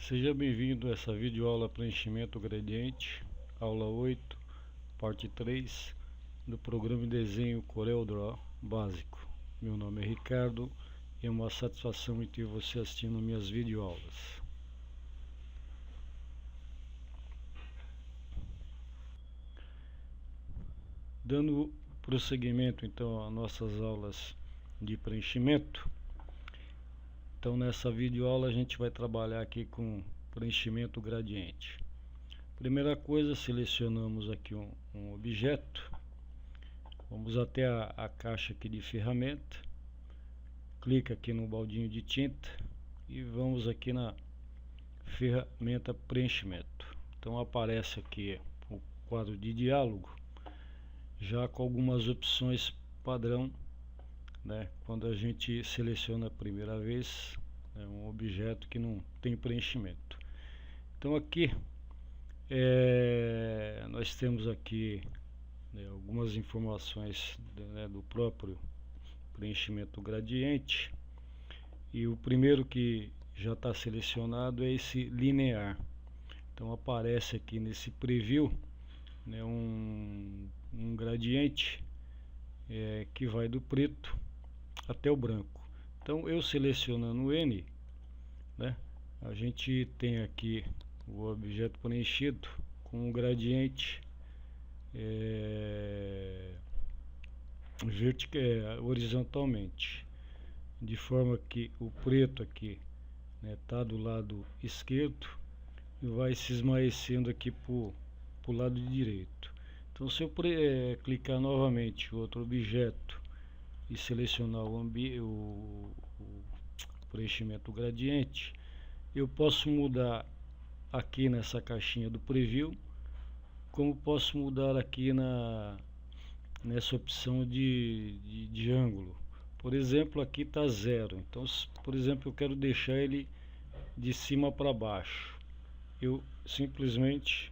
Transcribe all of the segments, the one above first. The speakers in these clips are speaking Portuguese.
Seja bem-vindo a essa videoaula Preenchimento Gradiente, aula 8, parte 3, do programa de desenho CorelDRAW básico. Meu nome é Ricardo e é uma satisfação em ter você assistindo minhas videoaulas. Dando prosseguimento então às nossas aulas de preenchimento. Então nessa videoaula a gente vai trabalhar aqui com preenchimento gradiente. Primeira coisa, selecionamos aqui um objeto, vamos até a caixa aqui de ferramenta, clica aqui no baldinho de tinta e vamos aqui na ferramenta preenchimento. Então aparece aqui o quadro de diálogo, já com algumas opções padrão, né, quando a gente seleciona a primeira vez um objeto que não tem preenchimento. Então aqui nós temos aqui algumas informações do próprio preenchimento gradiente, e o primeiro que já está selecionado é esse linear. Então aparece aqui nesse preview um gradiente que vai do preto até o branco. Então eu selecionando o N, a gente tem aqui o objeto preenchido com um gradiente horizontalmente, de forma que o preto aqui está do lado esquerdo e vai se esmaecendo aqui para o lado direito. Então se eu clicar novamente em outro objeto e selecionar o preenchimento gradiente, eu posso mudar aqui nessa caixinha do preview, como posso mudar aqui nessa opção de ângulo. Por exemplo, aqui está 0, então por exemplo eu quero deixar ele de cima para baixo, eu simplesmente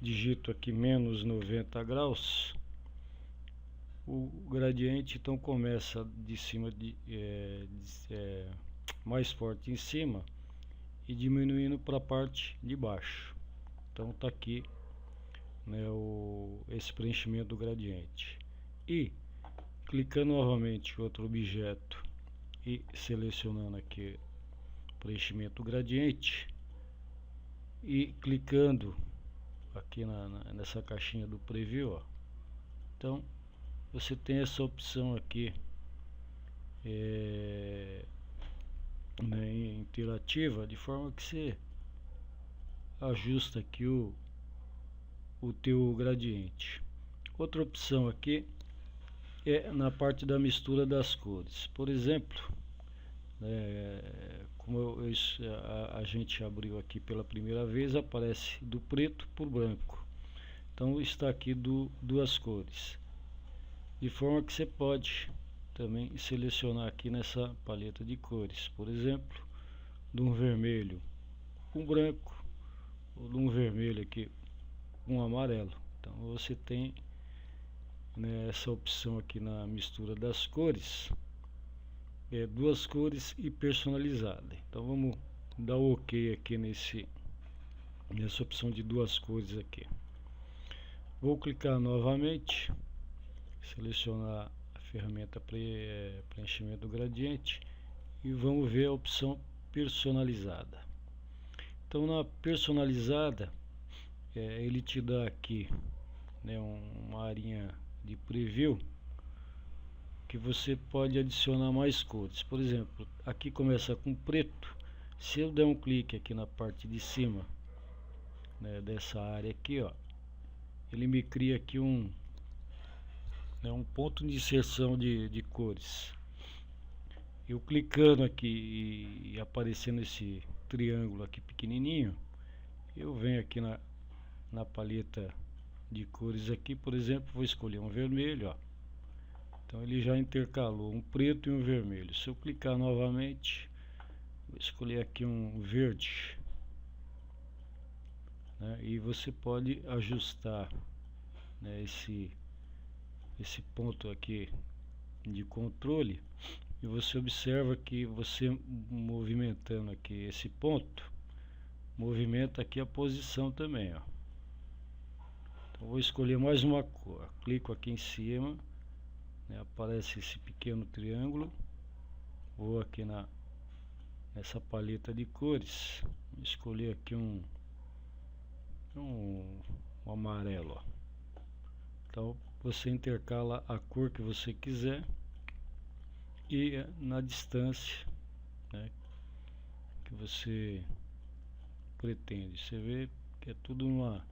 digito aqui menos 90 graus, o gradiente então começa de cima mais forte em cima e diminuindo para a parte de baixo. Então está aqui esse preenchimento do gradiente. E clicando novamente em outro objeto e selecionando aqui preenchimento gradiente e clicando aqui nessa caixinha do preview, então você tem essa opção aqui interativa, de forma que você ajusta aqui o teu gradiente. Outra opção aqui é na parte da mistura das cores. Por exemplo, como a gente abriu aqui pela primeira vez, aparece do preto por branco. Então está aqui duas cores, de forma que você pode também selecionar aqui nessa paleta de cores, por exemplo, de um vermelho com branco, ou de um vermelho aqui com amarelo. Então você tem essa opção aqui na mistura das cores, duas cores e personalizada. Então vamos dar o OK aqui nessa opção de duas cores aqui. Vou clicar novamente, selecionar a ferramenta preenchimento gradiente e vamos ver a opção personalizada. Então na personalizada ele te dá aqui uma arinha de preview que você pode adicionar mais cores. Por exemplo, aqui começa com preto. Se eu der um clique aqui na parte de cima dessa área aqui, ele me cria aqui um ponto de inserção de cores. Eu clicando aqui e aparecendo esse triângulo aqui pequenininho, eu venho aqui na paleta de cores aqui, por exemplo, vou escolher um vermelho, então ele já intercalou um preto e um vermelho. Se eu clicar novamente, vou escolher aqui um verde, e você pode ajustar esse ponto aqui de controle, e você observa que você movimentando aqui esse ponto, movimenta aqui a posição também, ó. Então vou escolher mais uma cor, clico aqui em cima, né, aparece esse pequeno triângulo, vou aqui nessa paleta de cores, vou escolher aqui um amarelo, ó. Então você intercala a cor que você quiser e na distância, né, que você pretende. Você vê que é tudo uma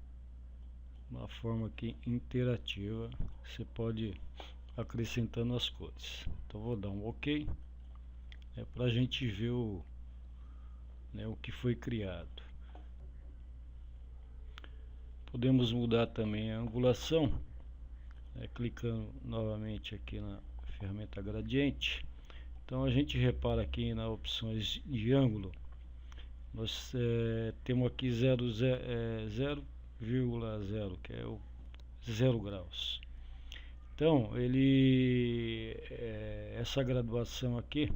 forma aqui interativa, você pode acrescentando as cores. Então vou dar um OK, para a gente ver o que foi criado. Podemos mudar também a angulação, clicando novamente aqui na ferramenta gradiente. Então a gente repara aqui nas opções de ângulo, nós temos aqui 0,0, que é o 0 graus. Então essa graduação aqui,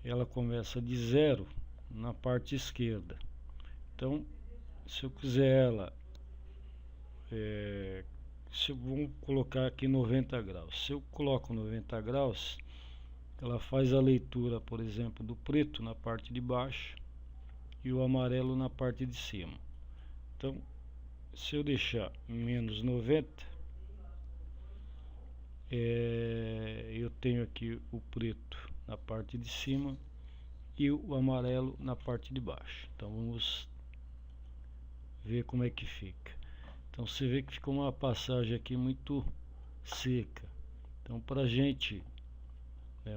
ela começa de 0 na parte esquerda. Então se eu quiser ela, vamos colocar aqui 90 graus. Se eu coloco 90 graus, ela faz a leitura, por exemplo, do preto na parte de baixo e o amarelo na parte de cima. Então se eu deixar menos 90, eu tenho aqui o preto na parte de cima e o amarelo na parte de baixo. Então vamos ver como é que fica. Então você vê que ficou uma passagem aqui muito seca. Então para a gente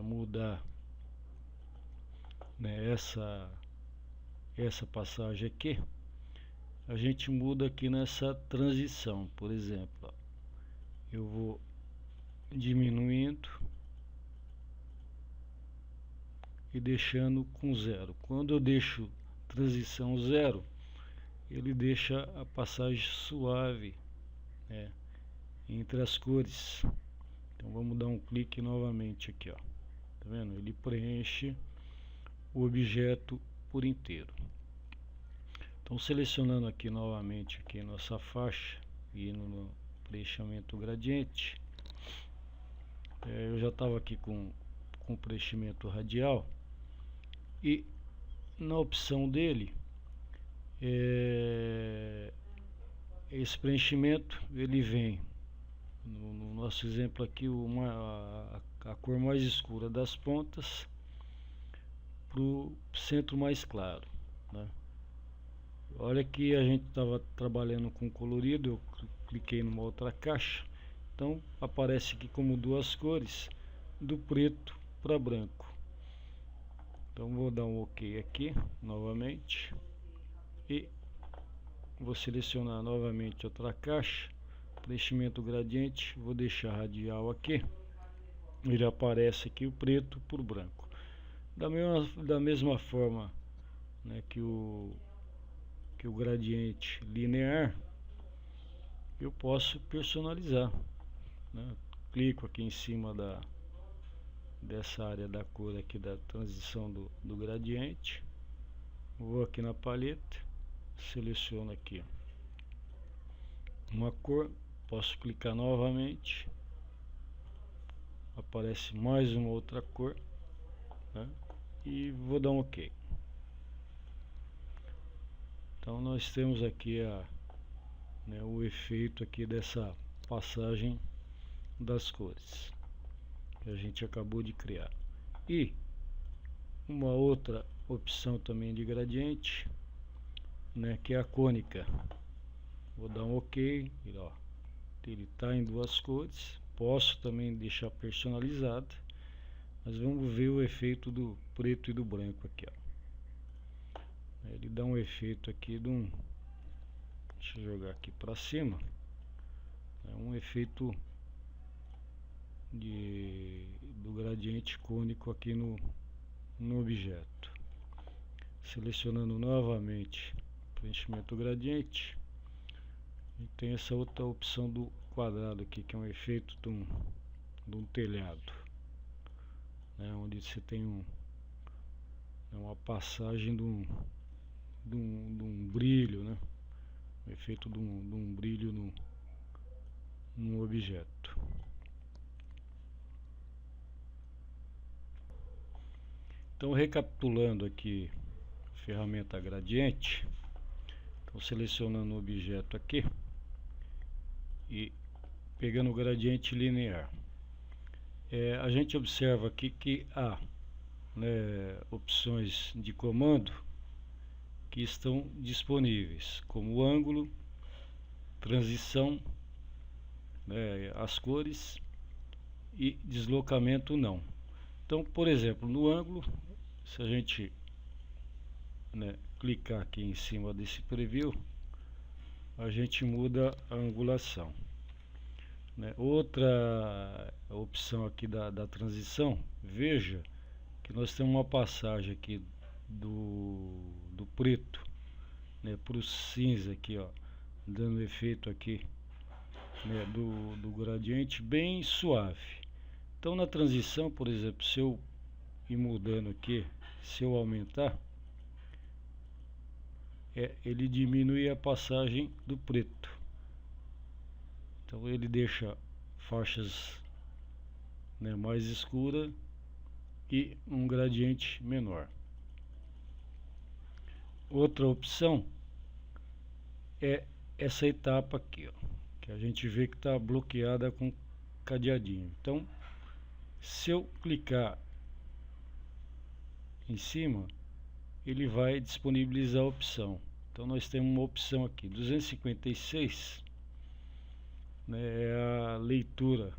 mudar, essa passagem aqui, a gente muda aqui nessa transição. Por exemplo, ó, eu vou diminuindo e deixando com 0. Quando eu deixo transição 0, ele deixa a passagem suave, entre as cores. Então vamos dar um clique novamente aqui, ó. Tá vendo? Ele preenche o objeto por inteiro. Então selecionando aqui novamente aqui nossa faixa e indo no preenchimento gradiente, eu já estava aqui com preenchimento radial, e na opção dele, esse preenchimento ele vem no nosso exemplo aqui a cor mais escura das pontas para o centro mais claro, né? Olha que a gente estava trabalhando com colorido, eu cliquei numa outra caixa, então aparece aqui como duas cores, do preto para branco. Então vou dar um OK aqui novamente e vou selecionar novamente outra caixa, preenchimento gradiente, vou deixar radial aqui, ele aparece aqui o preto por branco. Da mesma forma, que o gradiente linear, eu posso personalizar, né? Clico aqui em cima dessa área da cor aqui da transição do gradiente, vou aqui na paleta, seleciono aqui uma cor, posso clicar novamente, aparece mais uma outra cor, né? E vou dar um OK. Então nós temos aqui o efeito aqui dessa passagem das cores que a gente acabou de criar. E uma outra opção também de gradiente, que é a cônica. Vou dar um OK, ó, ele está em duas cores. Posso também deixar personalizado, mas vamos ver o efeito do preto e do branco aqui, ó. Ele dá um efeito aqui deixa eu jogar aqui para cima, um efeito do gradiente cônico aqui no objeto. Selecionando novamente preenchimento gradiente, e tem essa outra opção do quadrado aqui, que é um efeito de um telhado, onde você tem uma passagem de um brilho, né? O efeito de um brilho no objeto. Então, recapitulando aqui a ferramenta gradiente, então selecionando o objeto aqui e pegando o gradiente linear. A gente observa aqui que há, né, opções de comando que estão disponíveis, como ângulo, transição, né, as cores e deslocamento não. Então, por exemplo, no ângulo, se a gente, né, clicar aqui em cima desse preview, a gente muda a angulação. Né? Outra opção aqui da transição, veja que nós temos uma passagem aqui do preto, né, para o cinza aqui, ó, dando efeito aqui, né, do gradiente bem suave. Então na transição, por exemplo, se eu ir mudando aqui, se eu aumentar, ele diminui a passagem do preto. Então ele deixa faixas, né, mais escuras e um gradiente menor. Outra opção é essa etapa aqui, ó, que a gente vê que está bloqueada com cadeadinho. Então, se eu clicar em cima, ele vai disponibilizar a opção. Então nós temos uma opção aqui, 256, né, é a leitura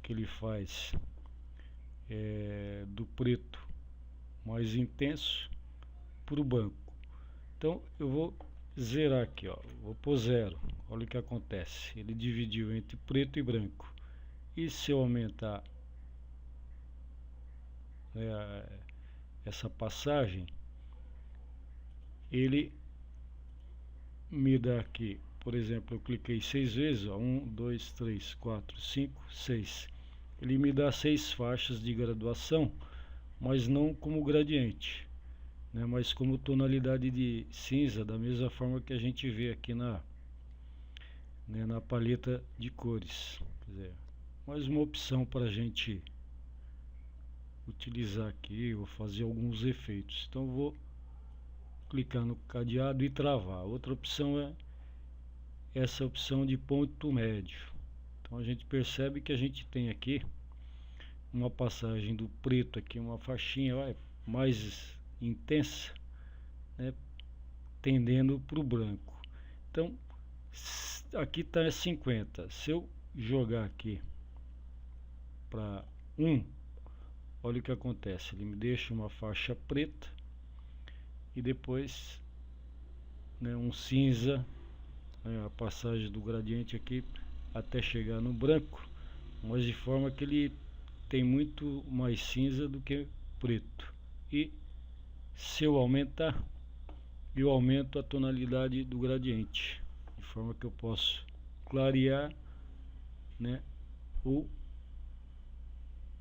que ele faz do preto mais intenso para o branco. Então eu vou zerar aqui, ó, vou pôr 0. Olha o que acontece, ele dividiu entre preto e branco. E se eu aumentar, né, essa passagem, ele me dá aqui, por exemplo, eu cliquei 6 vezes, ó, 1, 2, 3, 4, 5, 6. Ele me dá 6 faixas de graduação, mas não como gradiente, né, mas como tonalidade de cinza, da mesma forma que a gente vê aqui na paleta de cores. Quer dizer, mais uma opção para a gente utilizar aqui ou fazer alguns efeitos. Então eu vou clicar no cadeado e travar. Outra opção é essa opção de ponto médio. Então a gente percebe que a gente tem aqui uma passagem do preto aqui, uma faixinha mais intensa, né, tendendo para o branco. Então aqui está 50. Se eu jogar aqui para 1, olha o que acontece, ele me deixa uma faixa preta e depois, né, um cinza, né, a passagem do gradiente aqui até chegar no branco, mas de forma que ele tem muito mais cinza do que preto. E se eu aumentar, eu aumento a tonalidade do gradiente, de forma que eu posso clarear, né, ou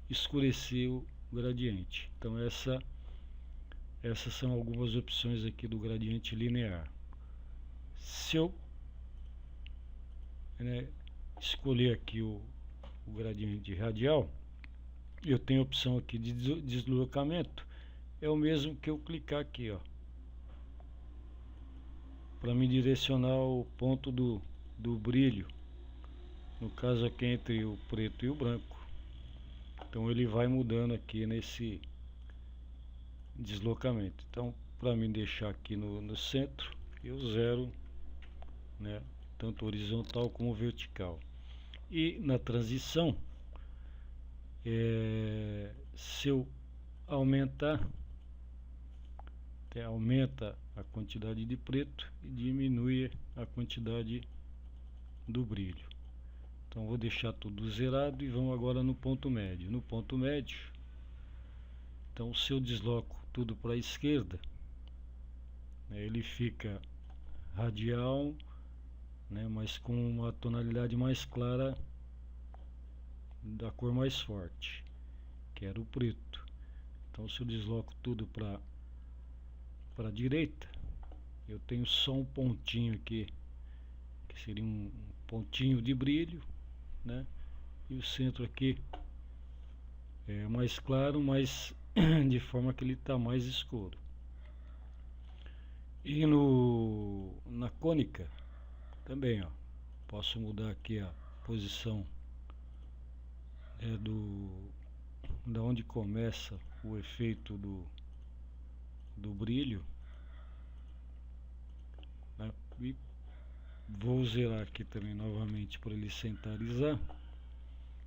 escurecer o gradiente. Então essas são algumas opções aqui do gradiente linear. Se eu, né, escolher aqui o gradiente radial, eu tenho a opção aqui de deslocamento, é o mesmo que eu clicar aqui, ó, para me direcionar o ponto do brilho, no caso aqui entre o preto e o branco. Então ele vai mudando aqui nesse deslocamento. Então, para me deixar aqui no centro, eu zero, né, tanto horizontal como vertical. E na transição, se eu aumentar, aumenta a quantidade de preto e diminui a quantidade do brilho. Então vou deixar tudo zerado e vamos agora no ponto médio. No ponto médio, então se eu desloco tudo para a esquerda, né, ele fica radial, né, mas com uma tonalidade mais clara da cor mais forte, que era o preto. Então se eu desloco tudo para a direita, eu tenho só um pontinho aqui, que seria um pontinho de brilho, né? E o centro aqui é mais claro, mas de forma que ele está mais escuro. E na cônica também, ó, posso mudar aqui a posição da onde começa o efeito do brilho, né? E vou zerar aqui também novamente para ele centralizar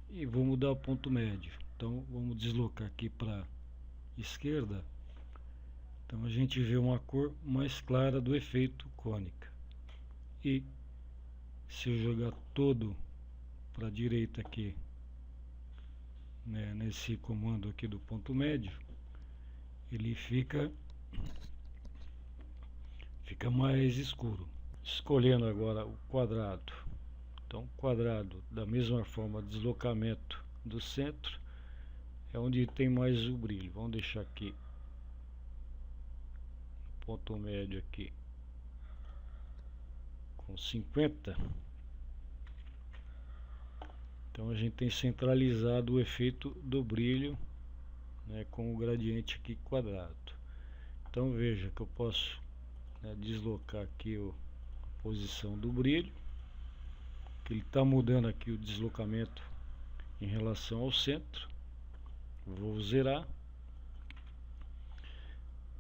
e vou mudar o ponto médio. Então vamos deslocar aqui para esquerda. Então a gente vê uma cor mais clara do efeito cônica. E se eu jogar todo para a direita aqui, né, nesse comando aqui do ponto médio, ele fica mais escuro. Escolhendo agora o quadrado. Então, quadrado, da mesma forma, deslocamento do centro é onde tem mais o brilho. Vamos deixar aqui ponto médio aqui com 50. Então a gente tem centralizado o efeito do brilho, né, com o gradiente aqui quadrado. Então veja que eu posso, né, deslocar aqui a posição do brilho, que ele está mudando aqui o deslocamento em relação ao centro. Vou zerar.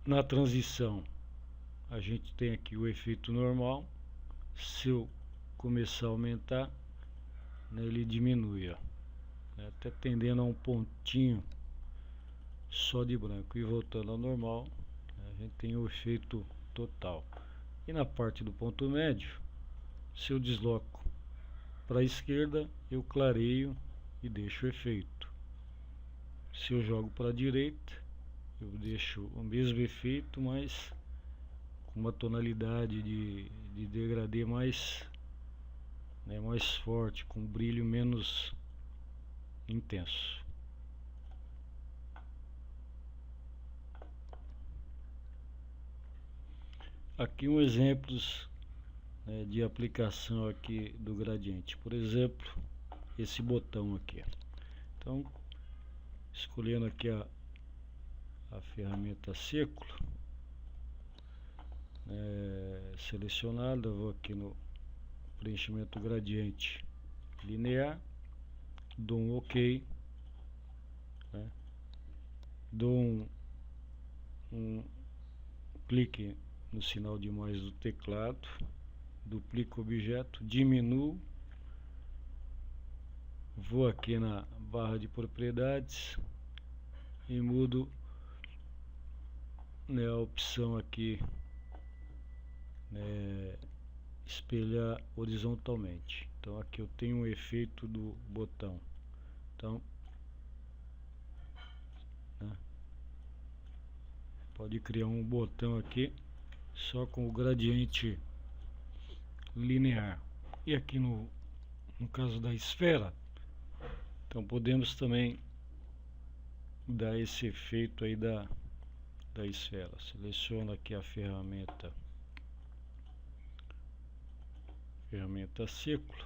Na transição a gente tem aqui o efeito normal. Se eu começar a aumentar, né, ele diminui, ó, né, até tendendo a um pontinho só de branco. E voltando ao normal, a gente tem o efeito total. E na parte do ponto médio, se eu desloco para a esquerda, eu clareio e deixo o efeito. Se eu jogo para a direita, eu deixo o mesmo efeito, mas com uma tonalidade de degradê mais, né, mais forte, com brilho menos intenso. Aqui um exemplo, né, de aplicação aqui do gradiente. Por exemplo, esse botão aqui. Então, escolhendo aqui a ferramenta círculo, selecionada, vou aqui no preenchimento gradiente linear, dou um OK, né? Dou um clique no sinal de mais do teclado, duplico o objeto, diminuo, vou aqui na barra de propriedades e mudo, né, a opção aqui, espelhar horizontalmente. Então aqui eu tenho um efeito do botão. Então, né, pode criar um botão aqui só com o gradiente linear. E aqui no caso da esfera, então podemos também dar esse efeito aí da esfera. Seleciono aqui a ferramenta círculo,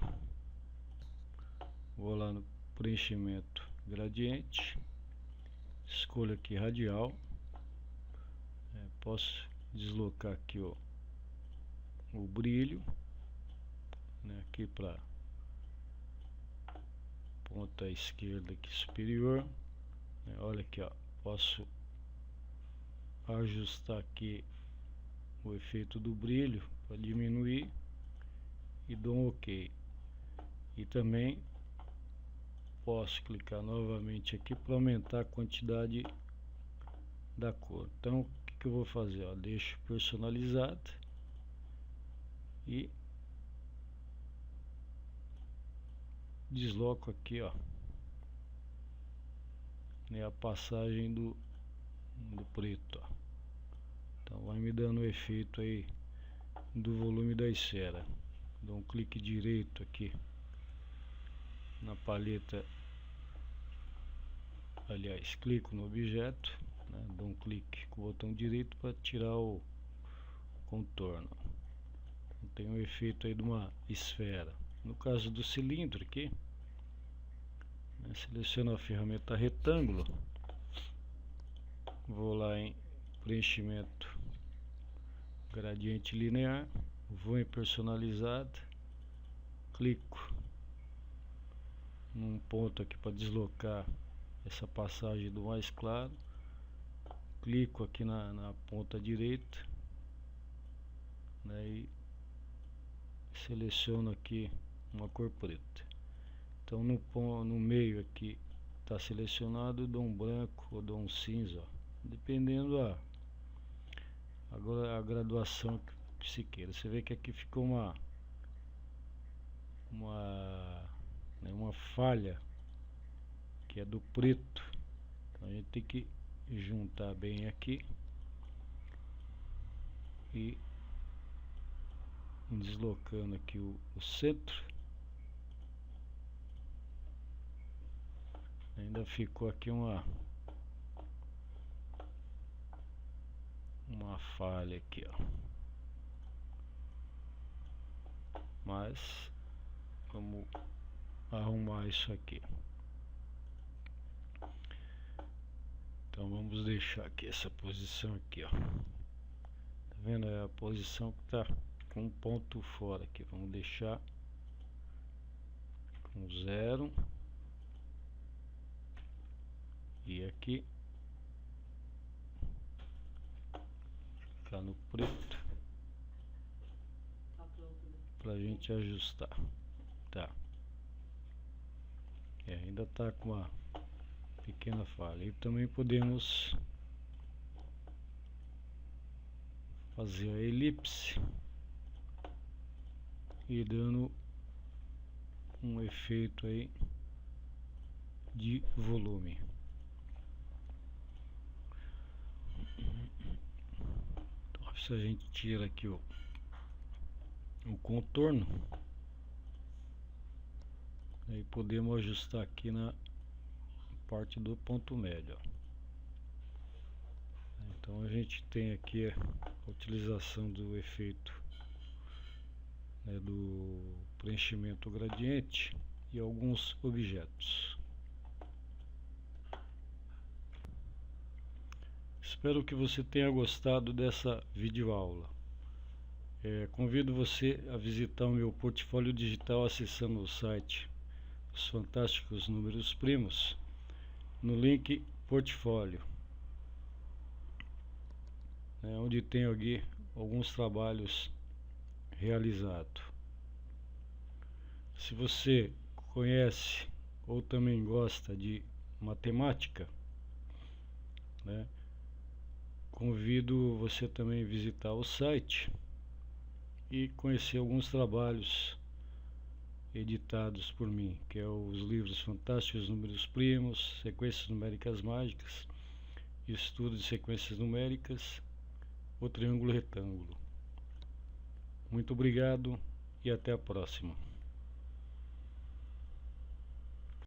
vou lá no preenchimento gradiente, escolho aqui radial, posso deslocar aqui o brilho, né, aqui para ponta esquerda aqui superior, né, olha aqui, ó, posso ajustar aqui o efeito do brilho para diminuir e dou um OK. E também posso clicar novamente aqui para aumentar a quantidade da cor. Então o que eu vou fazer? Ó, deixo personalizado e desloco aqui, ó, né, a passagem do preto, ó. Então vai me dando o efeito aí do volume da esfera. Dou um clique direito aqui na paleta, aliás, clico no objeto, né, dou um clique com o botão direito para tirar o contorno. Então, tem um efeito aí de uma esfera. No caso do cilindro aqui, né, seleciono a ferramenta retângulo, vou lá em preenchimento gradiente linear, vou em personalizado, clico num ponto aqui para deslocar essa passagem do mais claro, clico aqui na ponta direita, né, e seleciono aqui uma cor preta. Então no meio aqui está selecionado, eu dou um branco ou dou um cinza, ó, dependendo agora a graduação que se queira. Você vê que aqui ficou uma falha que é do preto. Então a gente tem que juntar bem aqui e deslocando aqui o centro. Ainda ficou aqui uma falha aqui, ó. Mas vamos arrumar isso aqui. Então vamos deixar aqui essa posição aqui, ó. Tá vendo? É a posição que tá com um ponto fora aqui. Vamos deixar com 0. E aqui ficar no preto pra gente ajustar. Tá. Ainda tá com uma pequena falha. E também podemos fazer a elipse e dando um efeito aí de volume. Então, se a gente tira aqui o contorno, aí podemos ajustar aqui na parte do ponto médio, ó. Então a gente tem aqui a utilização do efeito, né, do preenchimento gradiente e alguns objetos. Espero que você tenha gostado dessa videoaula. Convido você a visitar o meu portfólio digital acessando o site Os Fantásticos Números Primos, no link portfólio, né, onde tem aqui alguns trabalhos realizados. Se você conhece ou também gosta de matemática, né, convido você também a visitar o site e conhecer alguns trabalhos editados por mim, que é os livros Fantásticos Números Primos, Sequências Numéricas Mágicas, Estudo de Sequências Numéricas, o Triângulo Retângulo. Muito obrigado e até a próxima.